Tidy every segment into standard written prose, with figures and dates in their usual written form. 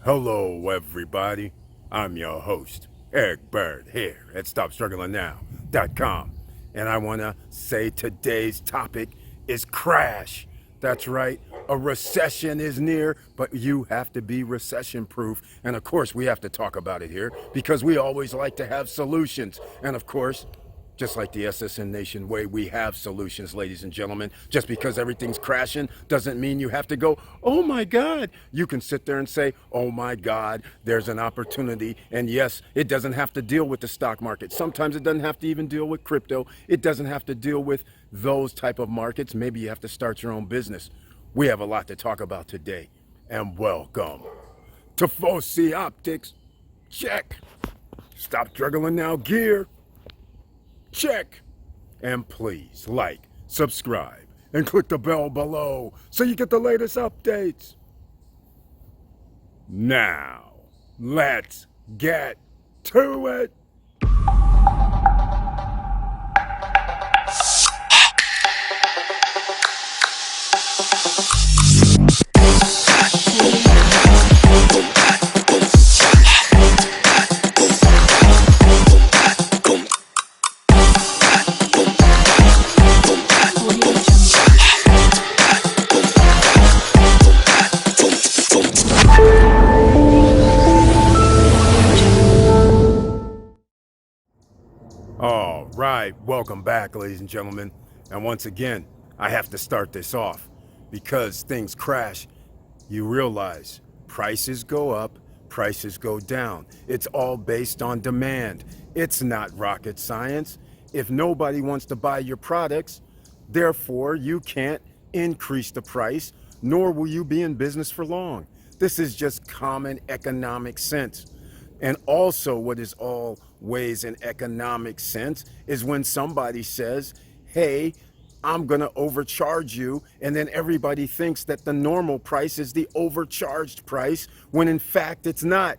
Hello, everybody. I'm your host, Eric Bird, here at StopStrugglingNow.com. And I want to say today's topic is crash. That's right, a recession is near, but you have to be recession proof. And of course, we have to talk about it here because we always like to have solutions. And of course, just like the SSN Nation way, we have solutions, ladies and gentlemen. Just because everything's crashing doesn't mean you have to go, oh my God. You can sit there and say, oh my God, there's an opportunity. And yes, it doesn't have to deal with the stock market. Sometimes it doesn't have to even deal with crypto. It doesn't have to deal with those type of markets. Maybe you have to start your own business. We have a lot to talk about today. And welcome to Foci Optics. Check. Stop struggling now gear. Check. And please like, subscribe, and click the bell below so you get the latest updates. Now, let's get to it. All right, welcome back, ladies and gentlemen. And once again, I have to start this off because things crash. You realize prices go up, prices go down. It's all based on demand. It's not rocket science. If nobody wants to buy your products, therefore you can't increase the price, nor will you be in business for long. This is just common economic sense. And also, what is always an economic sense is when somebody says, hey, I'm going to overcharge you. And then everybody thinks that the normal price is the overcharged price, when in fact it's not.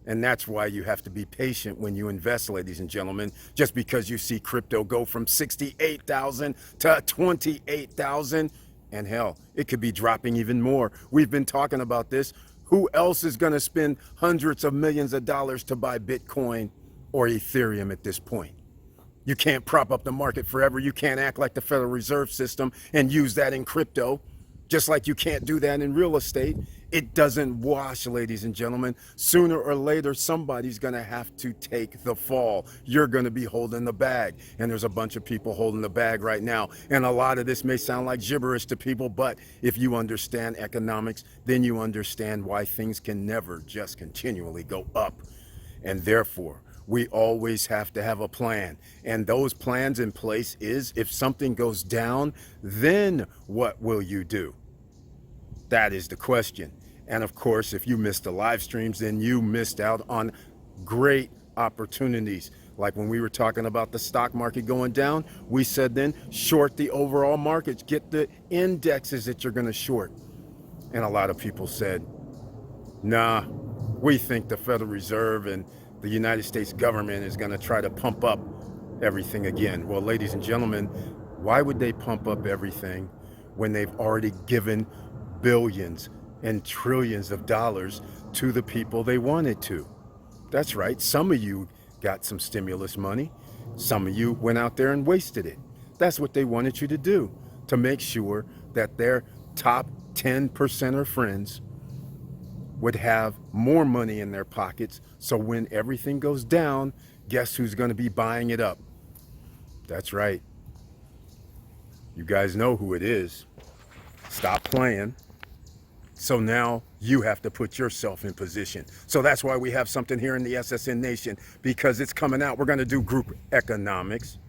And that's why you have to be patient when you invest, ladies and gentlemen. Just because you see crypto go from 68,000 to 28,000, and hell, it could be dropping even more. We've been talking about this. Who else is going to spend hundreds of millions of dollars to buy Bitcoin or Ethereum at this point? You can't prop up the market forever. You can't act like the Federal Reserve System and use that in crypto, just like you can't do that in real estate. It doesn't wash, ladies and gentlemen. Sooner or later, somebody's going to have to take the fall. You're going to be holding the bag. And there's a bunch of people holding the bag right now. And a lot of this may sound like gibberish to people, but if you understand economics, then you understand why things can never just continually go up. And therefore, we always have to have a plan. And those plans in place is, if something goes down, then what will you do? That is the question. And of course, if you missed the live streams, then you missed out on great opportunities. Like when we were talking about the stock market going down, we said then short the overall markets, get the indexes that you're going to short. And a lot of people said, nah, we think the Federal Reserve and the United States government is going to try to pump up everything again. Well, ladies and gentlemen, why would they pump up everything when they've already given billions and trillions of dollars to the people they wanted to? That's right. Some of you got some stimulus money. Some of you went out there and wasted it. That's what they wanted you to do, to make sure that their top 10% of friends would have more money in their pockets. So when everything goes down, guess who's going to be buying it up? That's right. You guys know who it is. Stop playing. So now you have to put yourself in position. So that's why we have something here in the SSN Nation, because it's coming out. We're going to do group economics.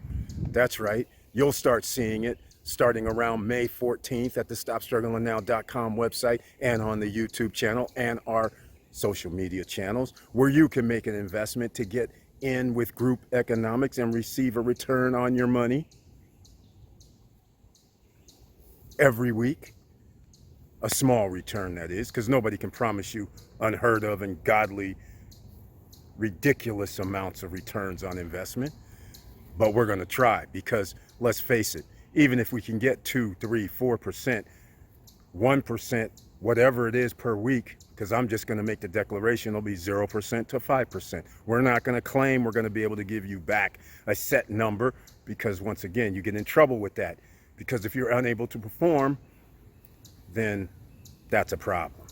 That's right. You'll start seeing it starting around May 14th at the StopStrugglingNow.com website and on the YouTube channel and our social media channels, where you can make an investment to get in with group economics and receive a return on your money every week. A small return, that is, because nobody can promise you unheard of and godly, ridiculous amounts of returns on investment. But we're going to try, because let's face it, even if we can get 2, 3, 4%, 1% whatever it is per week, because I'm just going to make the declaration, it'll be 0% to 5%. We're not going to claim we're going to be able to give you back a set number, because once again, you get in trouble with that. Because if you're unable to perform, then that's a problem.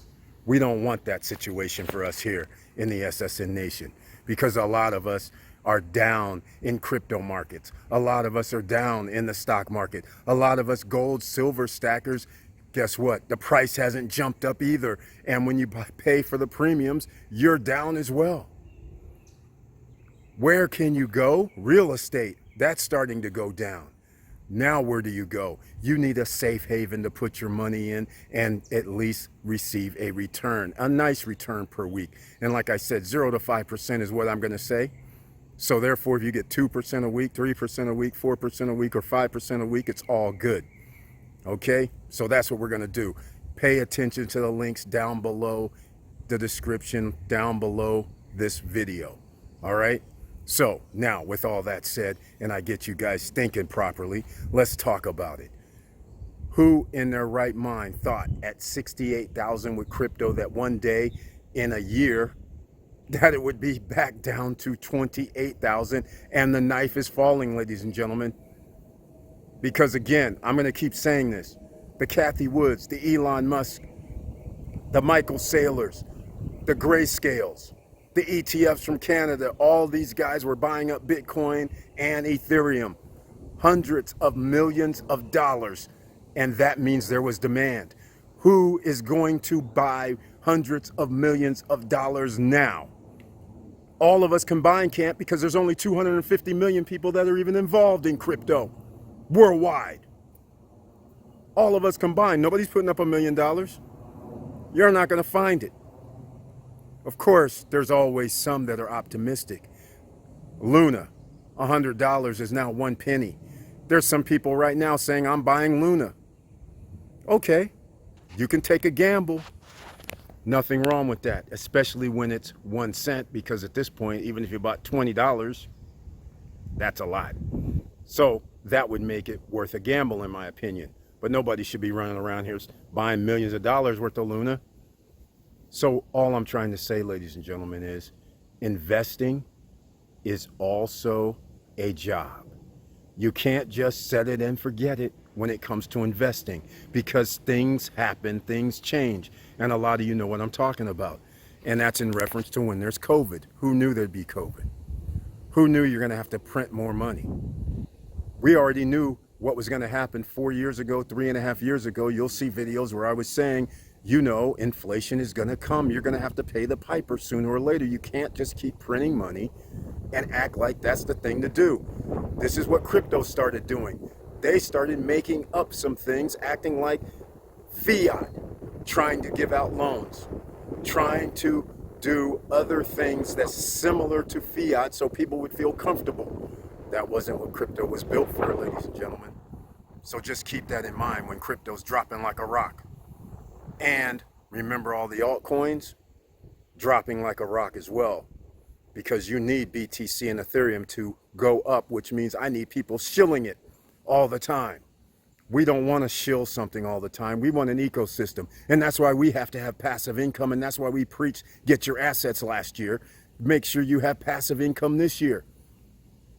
We don't want that situation for us here in the SSN Nation, because a lot of us are down in crypto markets. A lot of us are down in the stock market. A lot of us gold, silver stackers, guess what? The price hasn't jumped up either. And when you pay for the premiums, you're down as well. Where can you go? Real estate, that's starting to go down. Now where do you go? You need a safe haven to put your money in and at least receive a return, a nice return per week. And like I said, 0 to 5% is what I'm going to say. So therefore, if you get 2% a week, 3% a week, 4% a week, or 5% a week, it's all good. Okay? So that's what we're going to do. Pay attention to the links down below the description, down below this video. All right? So now with all that said, and I get you guys thinking properly, let's talk about it. Who in their right mind thought at 68,000 with crypto that one day in a year that it would be back down to 28,000, and the knife is falling, ladies and gentlemen? Because again, I'm going to keep saying this. The Kathy Woods, the Elon Musk, the Michael Saylors, the Grayscales, the ETFs from Canada, all these guys were buying up Bitcoin and Ethereum. Hundreds of millions of dollars. And that means there was demand. Who is going to buy hundreds of millions of dollars now? All of us combined can't, because there's only 250 million people that are even involved in crypto worldwide. All of us combined. Nobody's putting up $1 million. You're not going to find it. Of course, there's always some that are optimistic. Luna, $100 is now 1 penny. There's some people right now saying, I'm buying Luna. Okay, you can take a gamble. Nothing wrong with that, especially when it's 1 cent, because at this point, even if you bought $20, that's a lot. So that would make it worth a gamble, in my opinion. But nobody should be running around here buying millions of dollars worth of Luna. So all I'm trying to say, ladies and gentlemen, is investing is also a job. You can't just set it and forget it when it comes to investing, because things happen, things change. And a lot of you know what I'm talking about. And that's in reference to when there's COVID. Who knew there'd be COVID? Who knew you're going to have to print more money? We already knew what was going to happen 4 years ago, 3.5 years ago. You'll see videos where I was saying, you know, inflation is going to come. You're going to have to pay the piper sooner or later. You can't just keep printing money and act like that's the thing to do. This is what crypto started doing. They started making up some things, acting like fiat, trying to give out loans, trying to do other things that's similar to fiat so people would feel comfortable. That wasn't what crypto was built for, ladies and gentlemen. So just keep that in mind when crypto's dropping like a rock. And remember all the altcoins dropping like a rock as well, because you need BTC and Ethereum to go up, which means I need people shilling it all the time. We don't want to shill something all the time. We want an ecosystem. And that's why we have to have passive income. And that's why we preach, get your assets last year. Make sure you have passive income this year.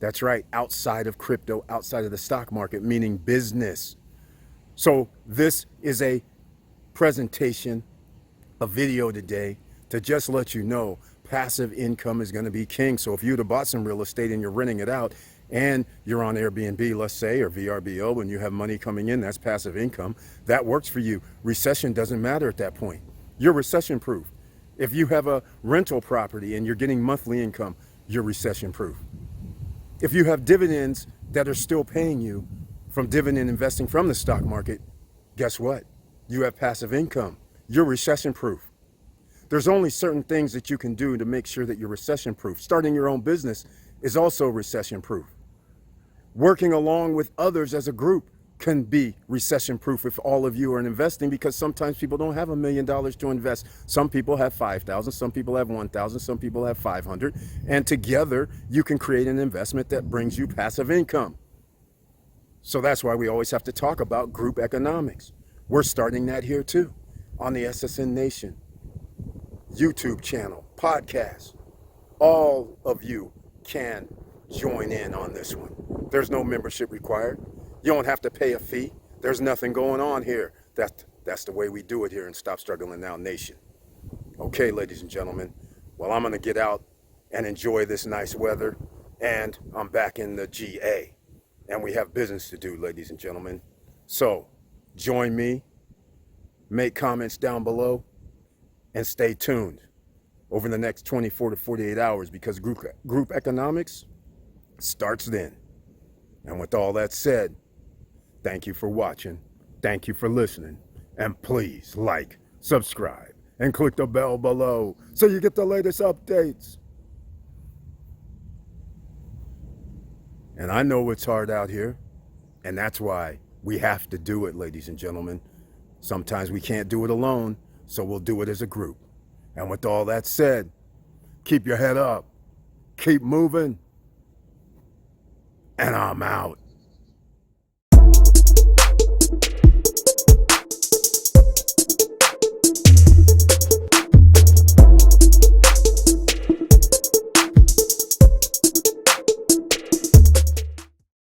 That's right, outside of crypto, outside of the stock market, meaning business. So this is a presentation, a video today to just let you know passive income is going to be king. So if you'd have bought some real estate and you're renting it out and you're on Airbnb, let's say, or VRBO, and you have money coming in, that's passive income. That works for you. Recession doesn't matter at that point. You're recession proof. If you have a rental property and you're getting monthly income, you're recession proof. If you have dividends that are still paying you from dividend investing from the stock market, guess what? You have passive income. You're recession proof. There's only certain things that you can do to make sure that you're recession proof. Starting your own business is also recession proof. Working along with others as a group can be recession proof if all of you are investing, because sometimes people don't have $1 million to invest. Some people have 5,000, some people have 1,000, some people have 500, and together you can create an investment that brings you passive income. So that's why we always have to talk about group economics. We're starting that here too. on the SSN Nation YouTube channel, podcast. All of you can join in on this one. There's no membership required. You don't have to pay a fee. There's nothing going on here. That's the way we do it here in Stop Struggling Now Nation. Okay, ladies and gentlemen. Well, I'm going to get out and enjoy this nice weather. And I'm back in the GA. And we have business to do, ladies and gentlemen. So, join me. Make comments down below. And stay tuned over the next 24 to 48 hours because group economics starts then. And with all that said, thank you for watching. Thank you for listening. And please like, subscribe, and click the bell below so you get the latest updates. And I know it's hard out here, and that's why we have to do it, ladies and gentlemen. Sometimes we can't do it alone, so we'll do it as a group. And with all that said, keep your head up, keep moving, and I'm out.